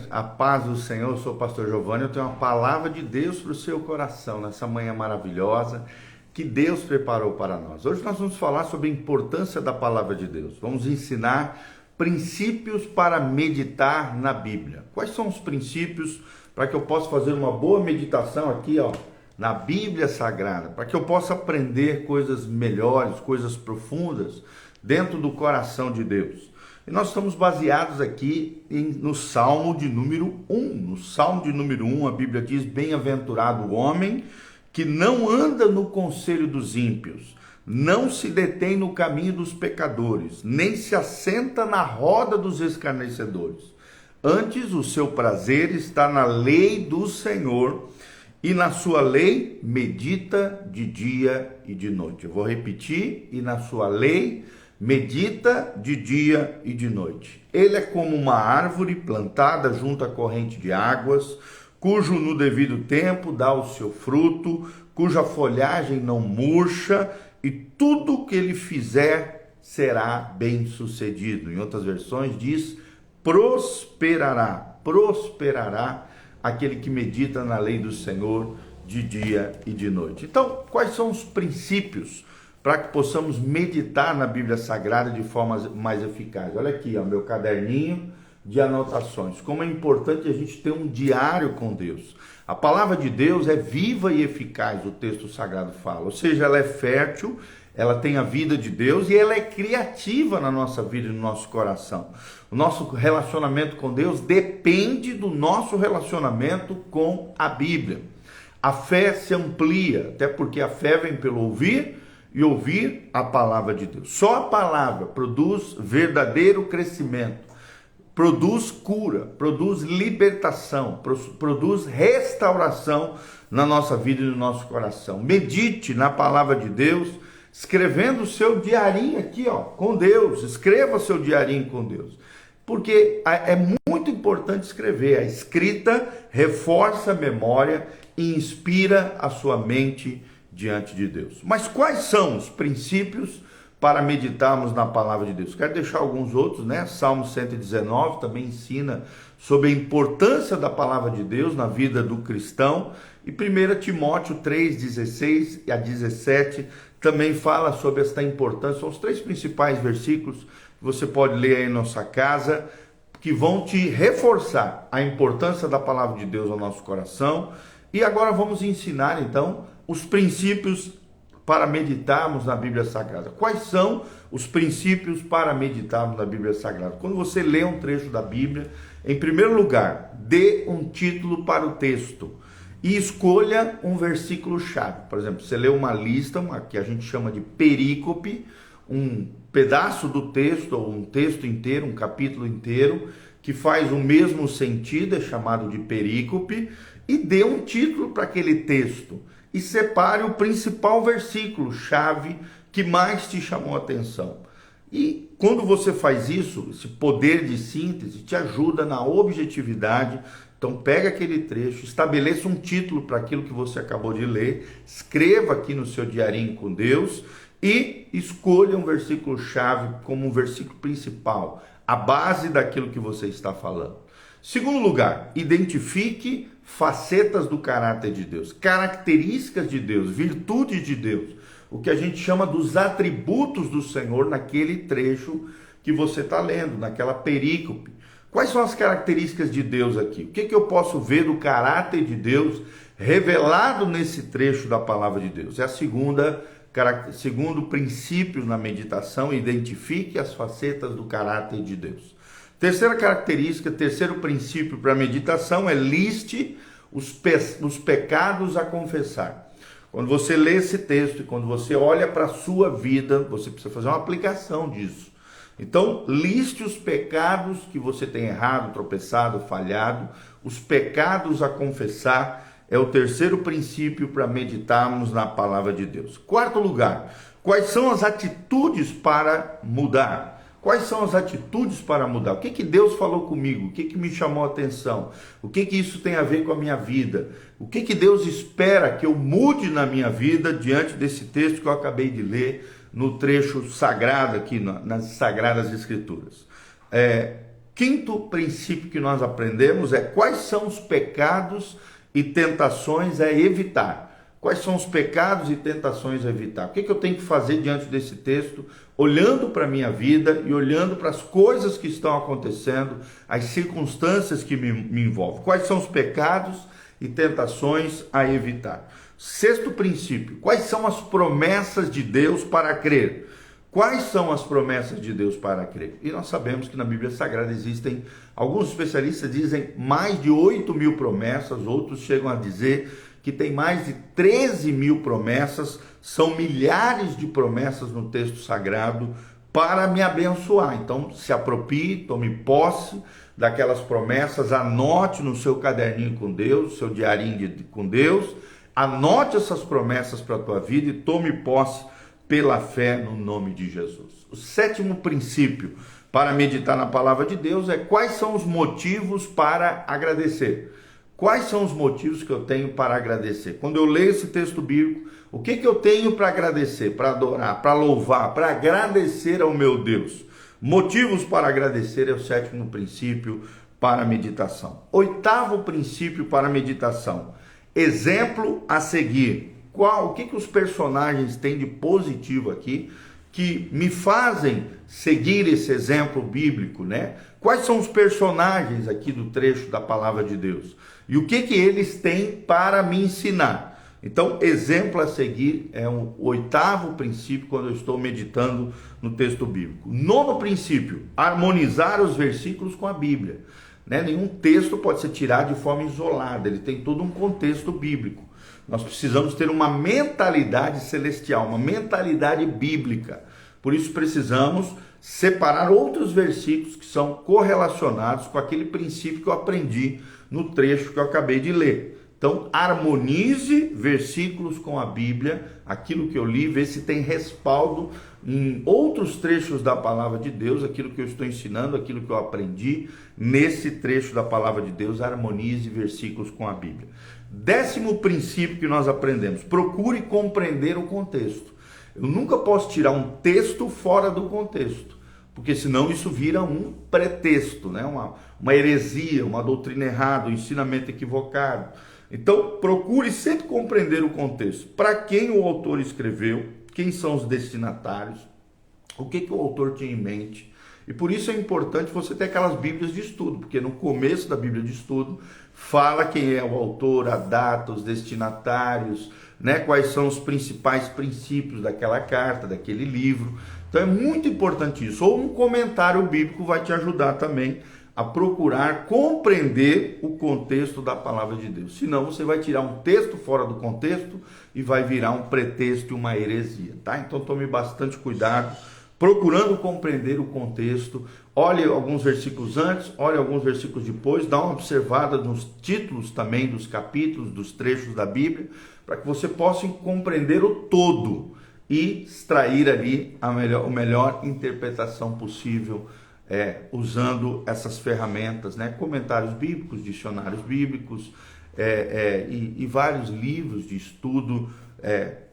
A paz do Senhor, eu sou o pastor Giovanni, eu tenho uma palavra de Deus para o seu coração, nessa manhã maravilhosa que Deus preparou para nós. Hoje nós vamos falar sobre a importância da palavra de Deus. Vamos ensinar princípios para meditar na Bíblia. Quais são os princípios para que eu possa fazer uma boa meditação aqui, na Bíblia Sagrada, para que eu possa aprender coisas melhores, coisas profundas dentro do coração de Deus. E nós estamos baseados aqui no Salmo de número 1. No Salmo de número 1, a Bíblia diz: bem-aventurado o homem que não anda no conselho dos ímpios, não se detém no caminho dos pecadores, nem se assenta na roda dos escarnecedores. Antes, o seu prazer está na lei do Senhor, e na sua lei medita de dia e de noite. Eu vou repetir: e na sua lei medita de dia e de noite. Ele é como uma árvore plantada junto à corrente de águas, cujo no devido tempo dá o seu fruto, cuja folhagem não murcha, e tudo o que ele fizer será bem sucedido. Em outras versões diz: prosperará aquele que medita na lei do Senhor de dia e de noite. Então, quais são os princípios para que possamos meditar na Bíblia Sagrada de forma mais eficaz? Olha aqui, meu caderninho de anotações. Como é importante a gente ter um diário com Deus. A palavra de Deus é viva e eficaz, o texto sagrado fala. Ou seja, ela é fértil, ela tem a vida de Deus e ela é criativa na nossa vida e no nosso coração. O nosso relacionamento com Deus depende do nosso relacionamento com a Bíblia. A fé se amplia, até porque a fé vem pelo ouvir e ouvir a palavra de Deus. Só a palavra produz verdadeiro crescimento, produz cura, produz libertação, produz restauração na nossa vida e no nosso coração. Medite na palavra de Deus, escrevendo o seu diarinho aqui, com Deus. Escreva seu diarinho com Deus, porque é muito importante escrever. A escrita reforça a memória e inspira a sua mente diante de Deus. Mas quais são os princípios para meditarmos na palavra de Deus? Quero deixar alguns outros, Salmo 119 também ensina sobre a importância da palavra de Deus na vida do cristão. E 1 Timóteo 3:16 a 17 também fala sobre esta importância. São os três principais versículos que você pode ler aí na sua casa, que vão te reforçar a importância da palavra de Deus ao nosso coração. E agora vamos ensinar então os princípios para meditarmos na Bíblia Sagrada. Quais são os princípios para meditarmos na Bíblia Sagrada? Quando você lê um trecho da Bíblia, em primeiro lugar, dê um título para o texto e escolha um versículo-chave. Por exemplo, você lê uma lista, que a gente chama de perícope, um pedaço do texto, ou um texto inteiro, um capítulo inteiro, que faz o mesmo sentido, é chamado de perícope, e dê um título para aquele texto. E separe o principal versículo-chave que mais te chamou a atenção. E quando você faz isso, esse poder de síntese te ajuda na objetividade. Então pega aquele trecho, estabeleça um título para aquilo que você acabou de ler, escreva aqui no seu diarinho com Deus e escolha um versículo-chave como um versículo principal, a base daquilo que você está falando. Segundo lugar, identifique facetas do caráter de Deus, características de Deus, virtudes de Deus, o que a gente chama dos atributos do Senhor naquele trecho que você está lendo, naquela perícope. Quais são as características de Deus aqui? O que eu posso ver do caráter de Deus revelado nesse trecho da palavra de Deus? É a segundo princípio na meditação: identifique as facetas do caráter de Deus. Terceira característica, terceiro princípio para a meditação é: liste os pecados a confessar. Quando você lê esse texto e quando você olha para a sua vida, você precisa fazer uma aplicação disso. Então, liste os pecados que você tem errado, tropeçado, falhado. Os pecados a confessar é o terceiro princípio para meditarmos na palavra de Deus. Quarto lugar, quais são as atitudes para mudar? Quais são as atitudes para mudar? O que Deus falou comigo? O que me chamou a atenção? O que isso tem a ver com a minha vida? O que Deus espera que eu mude na minha vida diante desse texto que eu acabei de ler no trecho sagrado aqui, nas Sagradas Escrituras? Quinto princípio que nós aprendemos é quais são os pecados e tentações a evitar. Quais são os pecados e tentações a evitar? O que eu tenho que fazer diante desse texto, olhando para a minha vida e olhando para as coisas que estão acontecendo, as circunstâncias que me envolvem? Quais são os pecados e tentações a evitar? Sexto princípio, quais são as promessas de Deus para crer? Quais são as promessas de Deus para crer? E nós sabemos que na Bíblia Sagrada existem, alguns especialistas dizem, mais de 8.000 promessas, outros chegam a dizer que tem mais de 13.000 promessas, são milhares de promessas no texto sagrado para me abençoar. Então, se aproprie, tome posse daquelas promessas, anote no seu caderninho com Deus, seu diarinho com Deus, anote essas promessas para a tua vida e tome posse pela fé no nome de Jesus. O sétimo princípio para meditar na palavra de Deus é quais são os motivos para agradecer. Quais são os motivos que eu tenho para agradecer? Quando eu leio esse texto bíblico, o que eu tenho para agradecer, para adorar, para louvar, para agradecer ao meu Deus? Motivos para agradecer é o sétimo princípio para a meditação. Oitavo princípio para a meditação. Exemplo a seguir. O que os personagens têm de positivo aqui que me fazem seguir esse exemplo bíblico, né? Quais são os personagens aqui do trecho da palavra de Deus? E o que eles têm para me ensinar? Então, exemplo a seguir é o oitavo princípio quando eu estou meditando no texto bíblico. Nono princípio, harmonizar os versículos com a Bíblia. Né? Nenhum texto pode ser tirado de forma isolada, ele tem todo um contexto bíblico. Nós precisamos ter uma mentalidade celestial, uma mentalidade bíblica. Por isso precisamos separar outros versículos que são correlacionados com aquele princípio que eu aprendi no trecho que eu acabei de ler. Então, harmonize versículos com a Bíblia, aquilo que eu li, vê se tem respaldo em outros trechos da palavra de Deus, aquilo que eu estou ensinando, aquilo que eu aprendi nesse trecho da palavra de Deus, harmonize versículos com a Bíblia. Décimo princípio que nós aprendemos, procure compreender o contexto. Eu nunca posso tirar um texto fora do contexto, porque senão isso vira um pretexto, né? uma heresia, uma doutrina errada, um ensinamento equivocado. Então, procure sempre compreender o contexto. Para quem o autor escreveu, quem são os destinatários, o que o autor tinha em mente. E por isso é importante você ter aquelas bíblias de estudo, porque no começo da bíblia de estudo fala quem é o autor, a data, os destinatários, né? Quais são os principais princípios daquela carta, daquele livro. Então é muito importante isso. Ou um comentário bíblico vai te ajudar também a procurar compreender o contexto da palavra de Deus. Senão você vai tirar um texto fora do contexto e vai virar um pretexto e uma heresia, tá? Então tome bastante cuidado, procurando compreender o contexto. Olhe alguns versículos antes, olhe alguns versículos depois, dá uma observada nos títulos também dos capítulos, dos trechos da Bíblia, para que você possa compreender o todo e extrair ali a melhor interpretação possível, usando essas ferramentas, né? Comentários bíblicos, dicionários bíblicos e vários livros de estudo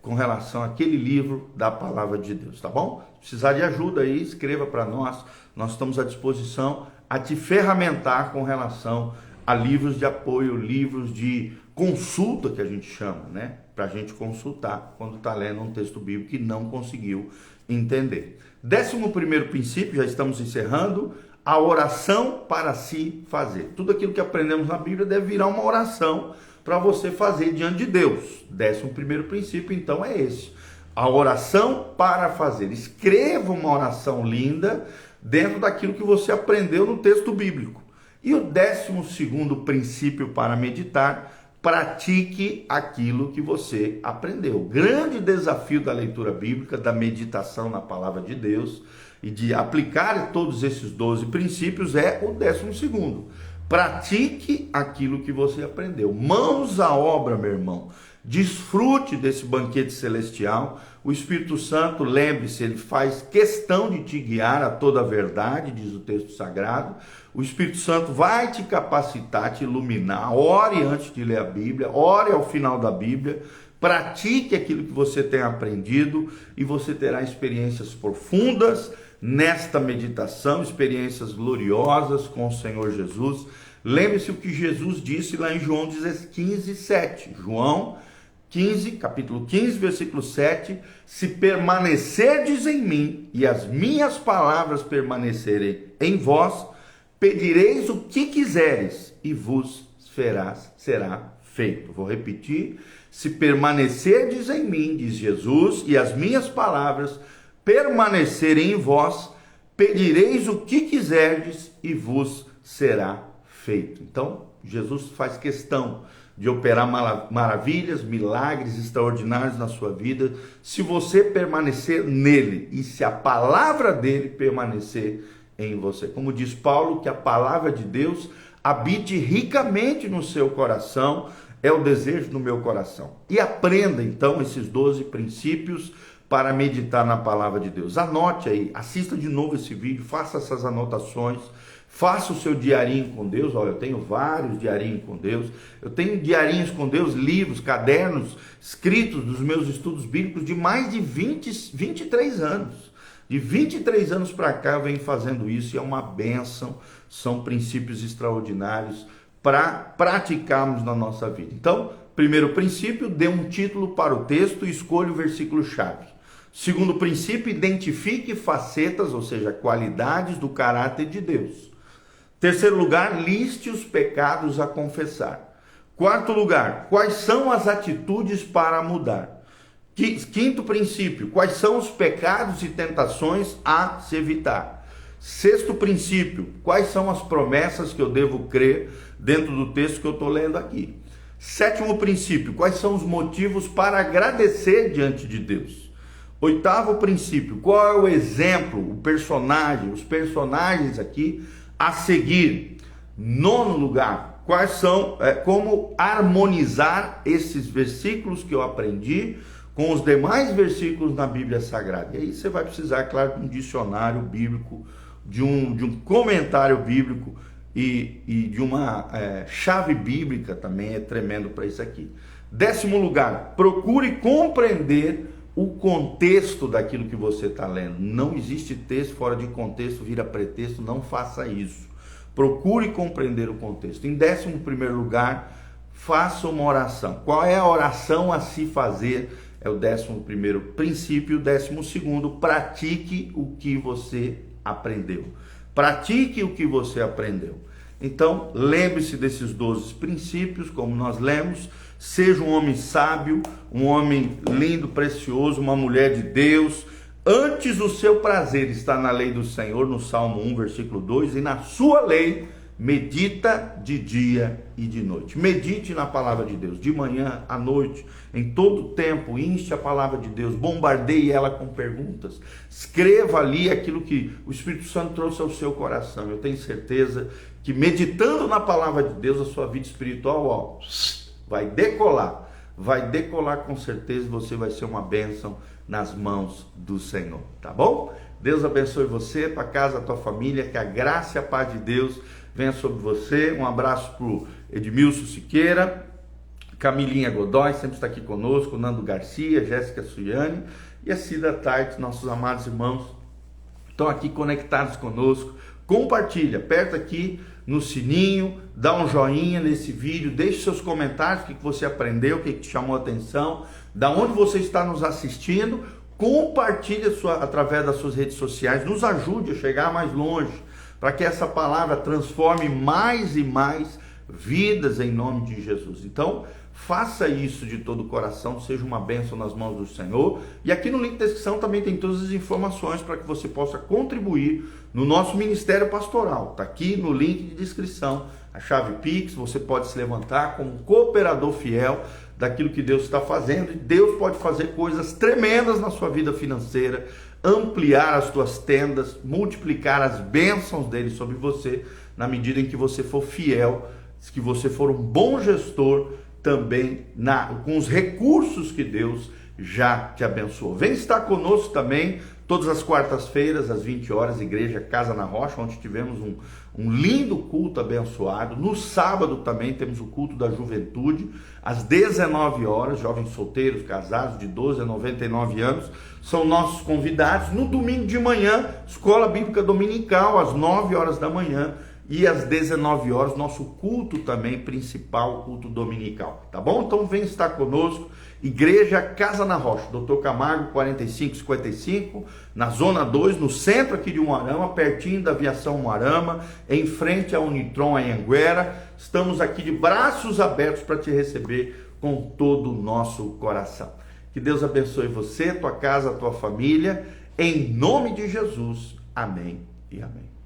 com relação àquele livro da palavra de Deus, tá bom? Se precisar de ajuda aí, escreva para nós estamos à disposição a te ferramentar com relação a livros de apoio, livros de consulta que a gente chama, né? Para a gente consultar quando está lendo um texto bíblico que não conseguiu entender. 11º princípio, já estamos encerrando, a oração para se fazer. Tudo aquilo que aprendemos na Bíblia deve virar uma oração para você fazer diante de Deus. 11º princípio, então, é esse. A oração para fazer. Escreva uma oração linda dentro daquilo que você aprendeu no texto bíblico. E o 12º princípio para meditar, pratique aquilo que você aprendeu. O grande desafio da leitura bíblica, da meditação na palavra de Deus e de aplicar todos esses 12 princípios é o 12º. Pratique aquilo que você aprendeu. Mãos à obra, meu irmão. Desfrute desse banquete celestial. O Espírito Santo, lembre-se, ele faz questão de te guiar a toda a verdade, diz o texto sagrado. O Espírito Santo vai te capacitar, te iluminar. Ore antes de ler a Bíblia, ore ao final da Bíblia. Pratique aquilo que você tem aprendido e você terá experiências profundas, nesta meditação, experiências gloriosas com o Senhor Jesus. Lembre-se o que Jesus disse lá em João 15, 7. João 15, capítulo 15, versículo 7. Se permanecerdes em mim e as minhas palavras permanecerem em vós, pedireis o que quiseres e vos será feito. Vou repetir. Se permanecerdes em mim, diz Jesus, e as minhas palavras permanecerem em vós, pedireis o que quiserdes e vos será feito. Então, Jesus faz questão de operar maravilhas, milagres extraordinários na sua vida, se você permanecer nele e se a palavra dele permanecer em você. Como diz Paulo, que a palavra de Deus habite ricamente no seu coração, é o desejo do meu coração. E aprenda então esses 12 princípios para meditar na palavra de Deus. Anote aí, assista de novo esse vídeo, faça essas anotações, faça o seu diarinho com Deus. Olha, eu tenho vários diarinhos com Deus, eu tenho diarinhos com Deus, livros, cadernos, escritos dos meus estudos bíblicos de mais de 23 anos. De 23 anos para cá eu venho fazendo isso e é uma bênção, são princípios extraordinários para praticarmos na nossa vida. Então, primeiro princípio, dê um título para o texto e escolha o versículo-chave. Segundo princípio, identifique facetas, ou seja, qualidades do caráter de Deus. Terceiro lugar, liste os pecados a confessar. Quarto lugar, quais são as atitudes para mudar? Quinto princípio, quais são os pecados e tentações a se evitar? Sexto princípio, quais são as promessas que eu devo crer dentro do texto que eu estou lendo aqui? Sétimo princípio, quais são os motivos para agradecer diante de Deus? Oitavo princípio, qual é o exemplo, o personagem, os personagens aqui a seguir? Nono lugar, quais são, como harmonizar esses versículos que eu aprendi com os demais versículos na Bíblia Sagrada? E aí você vai precisar, claro, de um dicionário bíblico, de um comentário bíblico e de uma chave bíblica também, é tremendo para isso aqui. Décimo lugar, procure compreender o contexto daquilo que você está lendo. Não existe texto fora de contexto, vira pretexto, não faça isso. Procure compreender o contexto. Em 11º lugar, faça uma oração. Qual é a oração a se fazer? É o 11º princípio. 12º, pratique o que você aprendeu. Pratique o que você aprendeu. Então, lembre-se desses 12 princípios, como nós lemos. Seja um homem sábio, um homem lindo, precioso, uma mulher de Deus. Antes o seu prazer está na lei do Senhor, no Salmo 1, versículo 2, e na sua lei medita de dia e de noite. Medite na palavra de Deus, de manhã, à noite, em todo tempo, inste a palavra de Deus, bombardeie ela com perguntas, escreva ali aquilo que o Espírito Santo trouxe ao seu coração. Eu tenho certeza que meditando na palavra de Deus, a sua vida espiritual, vai decolar com certeza, você vai ser uma bênção nas mãos do Senhor, tá bom? Deus abençoe você, tua casa, tua família, que a graça e a paz de Deus venha sobre você. Um abraço para o Edmilson Siqueira, Camilinha Godoy, sempre está aqui conosco, Nando Garcia, Jéssica Suyane e a Cida Tarte, nossos amados irmãos, estão aqui conectados conosco. Compartilha, aperta aqui no sininho, dá um joinha nesse vídeo, deixe seus comentários, o que você aprendeu, o que te chamou a atenção, da onde você está nos assistindo. Compartilhe através das suas redes sociais, nos ajude a chegar mais longe, para que essa palavra transforme mais e mais vidas em nome de Jesus. Então, faça isso de todo o coração, seja uma bênção nas mãos do Senhor. E aqui no link da descrição também tem todas as informações para que você possa contribuir no nosso ministério pastoral. Está aqui no link de descrição a chave Pix, você pode se levantar como um cooperador fiel daquilo que Deus está fazendo. E Deus pode fazer coisas tremendas na sua vida financeira, ampliar as tuas tendas, multiplicar as bênçãos dele sobre você, na medida em que você for fiel, que você for um bom gestor também com os recursos que Deus já te abençoou. Vem estar conosco também todas as quartas-feiras, às 20 horas, Igreja Casa na Rocha, onde tivemos um lindo culto abençoado. No sábado também temos o culto da juventude, às 19 horas, jovens solteiros, casados de 12 a 99 anos, são nossos convidados. No domingo de manhã, Escola Bíblica Dominical, às 9 horas da manhã, e às 19 horas, nosso culto também principal, culto dominical, tá bom? Então vem estar conosco, Igreja Casa na Rocha, Dr. Camargo 4555, na Zona 2, no centro aqui de Umuarama, pertinho da Aviação Umuarama, em frente à Unitron Anhanguera. Estamos aqui de braços abertos para te receber com todo o nosso coração. Que Deus abençoe você, tua casa, tua família, em nome de Jesus. Amém e amém.